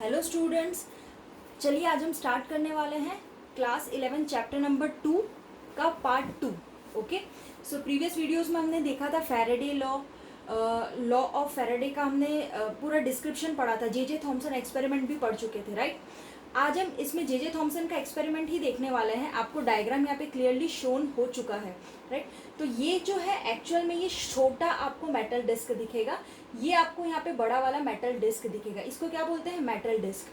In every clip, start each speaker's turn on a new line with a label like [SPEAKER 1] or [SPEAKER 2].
[SPEAKER 1] Hello students, चलिए आज हम स्टार्ट करने वाले हैं क्लास 11 चैप्टर नंबर 2 का part 2। Okay, so previous videos में हमने देखा था फैराडे लॉ ऑफ फैराडे का हमने पूरा डिस्क्रिप्शन पढ़ा था। जे थॉमसन एक्सपेरिमेंट भी पढ़ चुके थे, राइट। आज हम इसमें जे थॉमसन का एक्सपेरिमेंट ही देखने वाले हैं। आपको डायग्राम यहाँ पे क्लियरली शोन हो चुका है, राइट। तो ये जो है एक्चुअल में ये छोटा आपको मेटल डिस्क दिखेगा, ये आपको यहाँ पे बड़ा वाला मेटल डिस्क दिखेगा। इसको क्या बोलते हैं? Metal disc,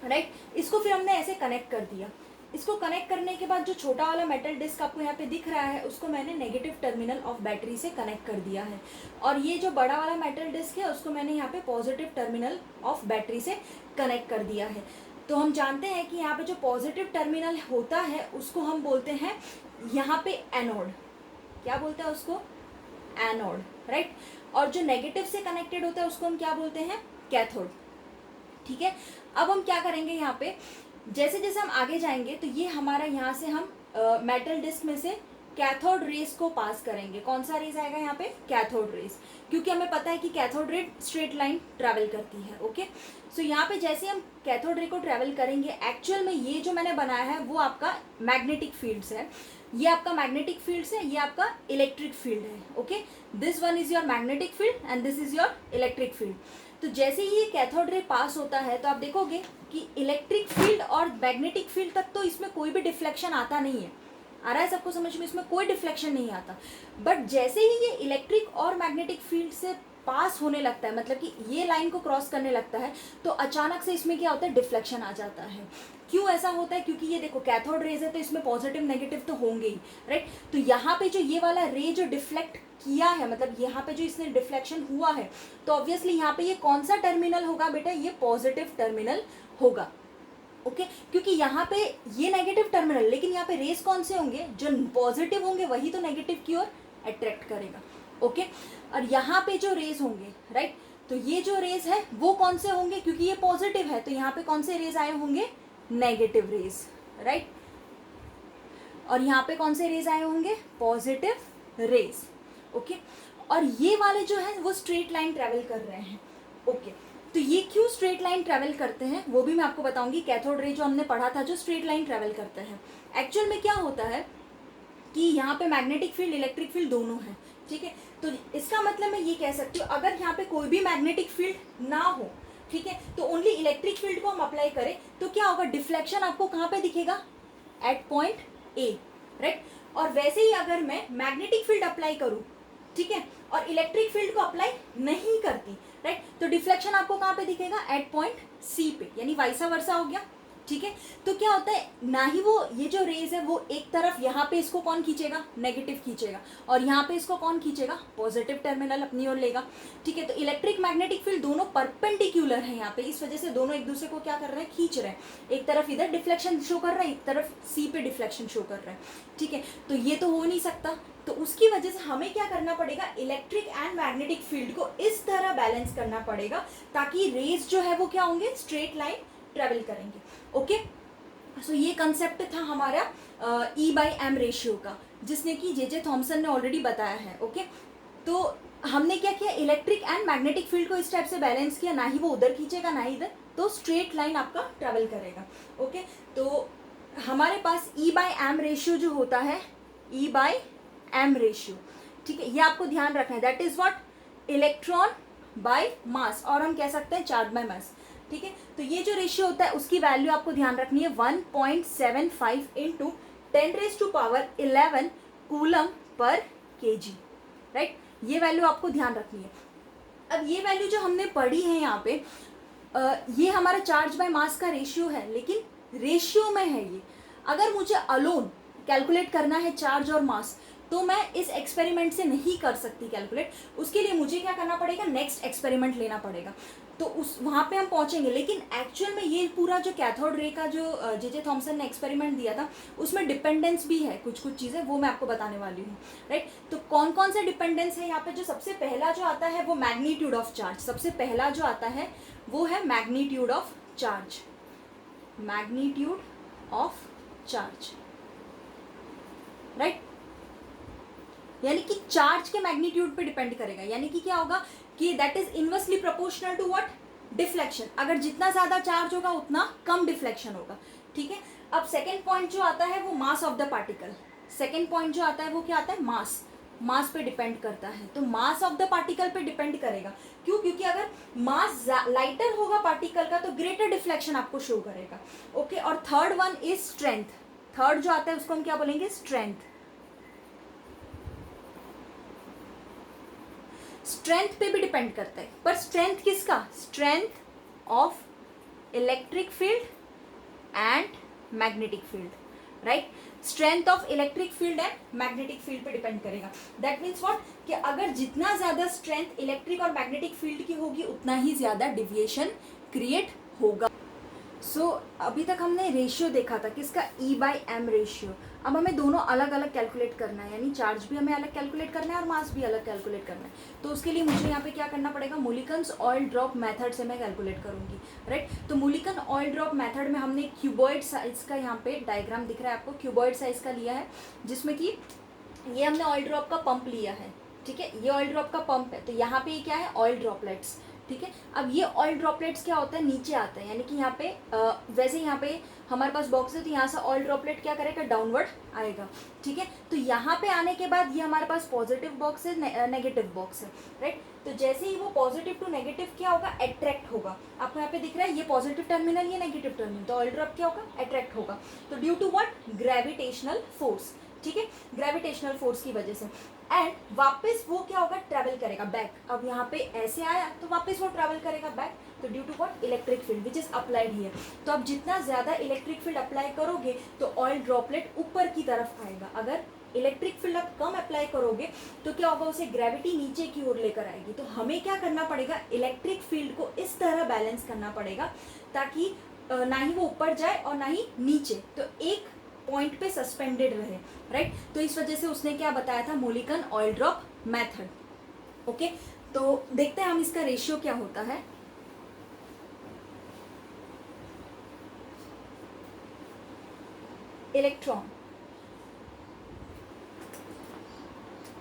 [SPEAKER 1] right. इसको फिर हमने ऐसे कनेक्ट कर दिया। इसको कनेक्ट करने के बाद जो छोटा वाला मेटल डिस्क आपको यहाँ पे दिख रहा है उसको मैंने नेगेटिव टर्मिनल ऑफ बैटरी से कनेक्ट कर दिया है, और ये जो बड़ा वाला मेटल डिस्क है उसको मैंने यहाँ पे पॉजिटिव टर्मिनल ऑफ बैटरी से कनेक्ट कर दिया है। तो हम जानते हैं कि यहाँ पे जो पॉजिटिव टर्मिनल होता है उसको हम बोलते हैं यहाँ पे एनोड। क्या बोलते हैं उसको? Anode, right. और जो नेगेटिव से कनेक्टेड होता है उसको हम क्या बोलते हैं? कैथोड। ठीक है, अब हम क्या करेंगे यहाँ पे, जैसे जैसे हम आगे जाएंगे तो ये हमारा यहाँ से हम मेटल डिस्क में से कैथोड रेस को पास करेंगे। कौन सा रेस आएगा यहाँ पे? कैथोड रेस, क्योंकि हमें पता है कि cathode ray straight line travel करती है। ओके, सो यहाँ पे जैसे हम कैथोड रे को ट्रैवल करेंगे, एक्चुअल में ये जो मैंने बनाया है वो आपका मैग्नेटिक फील्ड्स है। ये आपका मैग्नेटिक फील्ड्स है, ये आपका इलेक्ट्रिक फील्ड है। Okay, this one is your magnetic field and this is your electric field. तो जैसे ही ये कैथोड रे पास होता है तो आप देखोगे कि इलेक्ट्रिक फील्ड और मैग्नेटिक फील्ड तक तो इसमें कोई भी डिफ्लेक्शन आता नहीं है। आ रहा है सबको समझ में? इसमें कोई डिफ्लेक्शन नहीं आता। बट जैसे ही ये इलेक्ट्रिक और मैग्नेटिक फील्ड से पास होने लगता है, मतलब कि ये लाइन को क्रॉस करने लगता है, तो अचानक से इसमें क्या होता है? डिफ्लेक्शन आ जाता है। क्यों ऐसा होता है? क्योंकि ये देखो कैथोड रेज है तो इसमें पॉजिटिव नेगेटिव तो होंगे ही, राइट। तो यहाँ पे जो ये वाला रे जो डिफ्लेक्ट किया है, मतलब यहाँ पे जो इसने डिफ्लेक्शन हुआ है, तो ऑब्वियसली यहाँ पे ये कौन सा टर्मिनल होगा बेटा? ये पॉजिटिव टर्मिनल होगा। ओके, क्योंकि यहाँ पे ये नेगेटिव टर्मिनल, लेकिन यहाँ पे रेस कौन से होंगे? जो पॉजिटिव होंगे वही तो नेगेटिव की ओर अट्रैक्ट करेगा। ओके, और यहाँ पे जो रेस होंगे, राइट, तो ये जो रेस है वो कौन से होंगे? क्योंकि ये पॉजिटिव है तो यहाँ पे कौन से रेस आए होंगे? Negative rays, right. और यहाँ पे कौन से रेस आए होंगे? Positive race. ओके, और ये वाले जो है वो स्ट्रेट लाइन ट्रेवल कर रहे हैं। ओके, तो ये क्यों स्ट्रेट लाइन ट्रेवल करते हैं वो भी मैं आपको बताऊंगी। कैथोड रे जो हमने पढ़ा था जो स्ट्रेट लाइन ट्रेवल करते हैं, एक्चुअल में क्या होता है कि यहाँ पे मैग्नेटिक फील्ड इलेक्ट्रिक फील्ड दोनों है, ठीक है। तो इसका मतलब मैं ये कह सकती हूँ, अगर यहाँ पे कोई भी मैग्नेटिक फील्ड ना हो, ठीक है, तो ओनली इलेक्ट्रिक फील्ड को हम अप्लाई करें तो क्या होगा? डिफ्लेक्शन आपको कहाँ पे दिखेगा? At point A, right. और वैसे ही अगर मैं मैग्नेटिक फील्ड अप्लाई करूँ, ठीक है, और इलेक्ट्रिक फील्ड को अप्लाई नहीं करती, राइट, तो डिफ्लेक्शन आपको कहाँ पे दिखेगा? एट पॉइंट सी पे, यानी वाइसा वर्सा हो गया। ठीक है, तो क्या होता है ना ही वो ये जो रेज है वो एक तरफ यहाँ पे इसको कौन खींचेगा? नेगेटिव खींचेगा, और यहाँ पे इसको कौन खींचेगा? पॉजिटिव टर्मिनल अपनी ओर लेगा। ठीक है, तो इलेक्ट्रिक मैग्नेटिक फील्ड दोनों परपेंडिकुलर है यहाँ पे, इस वजह से दोनों एक दूसरे को क्या कर रहे हैं? खींच रहे हैं। एक तरफ इधर डिफ्लेक्शन शो कर रहा है, एक तरफ सी पे डिफ्लेक्शन शो कर रहा है। ठीक है, तो ये तो हो नहीं सकता, तो उसकी वजह से हमें क्या करना पड़ेगा? इलेक्ट्रिक एंड मैग्नेटिक फील्ड को इस तरह बैलेंस करना पड़ेगा ताकि रेज जो है वो क्या होंगे? स्ट्रेट लाइन ट्रेवल करेंगे। ओके, सो ये कंसेप्ट था हमारा E/m रेशियो का, जिसने कि जे थॉमसन ने ऑलरेडी बताया है। ओके, तो हमने क्या किया? इलेक्ट्रिक एंड मैग्नेटिक फील्ड को इस टाइप से बैलेंस किया, ना ही वो उधर खींचेगा ना ही इधर, तो स्ट्रेट लाइन आपका ट्रेवल करेगा। ओके, तो हमारे पास E/m रेशियो जो होता है, E/m रेशियो, ठीक है, ये आपको ध्यान रखना है। That is what? Electron by mass, और हम कह सकते हैं चार्ज बाय मास। ठीक है, तो ये जो रेशियो होता है उसकी वैल्यू आपको ध्यान रखनी है 1.75 into 10⁻11 coulomb per KG, right. ये वैल्यू आपको ध्यान रखनी है। अब ये वैल्यू जो हमने पढ़ी है यहाँ पे, ये हमारा चार्ज बाय मास का रेशियो है, लेकिन रेशियो में है ये। अगर मुझे अलोन कैलकुलेट करना है चार्ज और मास, तो मैं इस एक्सपेरिमेंट से नहीं कर सकती कैलकुलेट। उसके लिए मुझे क्या करना पड़ेगा? नेक्स्ट एक्सपेरिमेंट लेना पड़ेगा, तो उस वहाँ पे हम पहुँचेंगे। लेकिन एक्चुअल में ये पूरा जो कैथोड रे का जो जे थॉमसन ने एक्सपेरिमेंट दिया था उसमें डिपेंडेंस भी है, कुछ कुछ चीज़ें वो मैं आपको बताने वाली हूँ, राइट। तो कौन कौन से डिपेंडेंस है यहाँ पे? जो सबसे पहला जो आता है वो मैग्नीट्यूड ऑफ चार्ज। सबसे पहला जो आता है वो है magnitude of charge. Magnitude of charge, right, यानी कि चार्ज के मैग्नीट्यूड पे डिपेंड करेगा। यानी कि क्या होगा कि that is inversely proportional to what? Deflection, अगर जितना ज्यादा चार्ज होगा उतना कम डिफ्लेक्शन होगा, ठीक है। अब सेकेंड पॉइंट जो आता है वो mass of the particle. Second point जो आता है वो क्या आता है, मास पे डिपेंड करता है। तो मास ऑफ द पार्टिकल पे डिपेंड करेगा, क्यों, क्योंकि अगर मास लाइटर होगा पार्टिकल का तो ग्रेटर डिफ्लेक्शन आपको शो करेगा, ओके। और third one is strength, third जो आता है उसको हम क्या बोलेंगे, स्ट्रेंथ। स्ट्रेंथ पे भी डिपेंड करता है, पर स्ट्रेंथ किसका, strength of electric field and magnetic field, right. Strength of electric field and magnetic field पे डिपेंड करेगा। दैट मीन्स व्हाट, कि अगर जितना ज्यादा स्ट्रेंथ इलेक्ट्रिक और मैग्नेटिक फील्ड की होगी उतना ही ज्यादा डिविएशन क्रिएट होगा। सो अभी तक हमने रेशियो देखा था किसका, E/m रेशियो। अब हमें दोनों अलग अलग कैलकुलेट करना है, यानी चार्ज भी हमें अलग कैलकुलेट करना है और मास भी अलग कैलकुलेट करना है। तो उसके लिए मुझे यहाँ पे क्या करना पड़ेगा, मोलिकन्स ऑयल ड्रॉप मेथड से मैं कैलकुलेट करूँगी, राइट। तो मोलिकन ऑयल ड्रॉप मेथड में हमने क्यूबॉइड साइज का, यहाँ पे डायग्राम दिख रहा है आपको, क्यूबॉइड साइज का लिया है, जिसमें कि ये हमने ऑयल ड्रॉप का पंप लिया है, ठीक है। ये ऑयल ड्रॉप का पंप है, तो यहाँ पे क्या है, ऑयल ड्रॉपलेट्स, ठीक है। अब ये ऑयल ड्रॉपलेट्स क्या होता है, नीचे आता है, यानी कि यहाँ पे वैसे यहाँ पे हमारे पास बॉक्स है तो यहाँ से ऑयल ड्रॉपलेट क्या करेगा, डाउनवर्ड आएगा, ठीक है। तो यहाँ पे आने के बाद ये हमारे पास पॉजिटिव बॉक्स है, नेगेटिव बॉक्स है, राइट। तो जैसे ही वो पॉजिटिव टू नेगेटिव क्या होगा, अट्रैक्ट होगा। आपको यहाँ पे दिख रहा है ये पॉजिटिव टर्मिनल, ये नेगेटिव टर्मिनल, तो ऑयल ड्रॉप क्या होगा, अट्रैक्ट होगा। तो due to what, gravitational force, ठीक है, ग्रेविटेशनल फोर्स की वजह से। एंड वापस वो क्या होगा, ट्रैवल करेगा बैक। अब यहाँ पे ऐसे आया तो वापस वो ट्रैवल करेगा बैक, तो due to what, electric field which is applied here. तो अब जितना ज्यादा इलेक्ट्रिक फील्ड अप्लाई करोगे तो ऑयल ड्रॉपलेट ऊपर की तरफ आएगा। अगर इलेक्ट्रिक फील्ड आप कम अप्लाई करोगे तो क्या होगा, उसे ग्रेविटी नीचे की ओर लेकर आएगी। तो हमें क्या करना पड़ेगा, इलेक्ट्रिक फील्ड को इस तरह बैलेंस करना पड़ेगा ताकि ना ही वो ऊपर जाए और ना ही नीचे, तो एक पॉइंट पे सस्पेंडेड रहे, राइट। तो इस वजह से उसने क्या बताया था, मोलिकन ऑयल ड्रॉप मेथड, ओके। तो देखते हैं हम इसका रेशियो क्या होता है। इलेक्ट्रॉन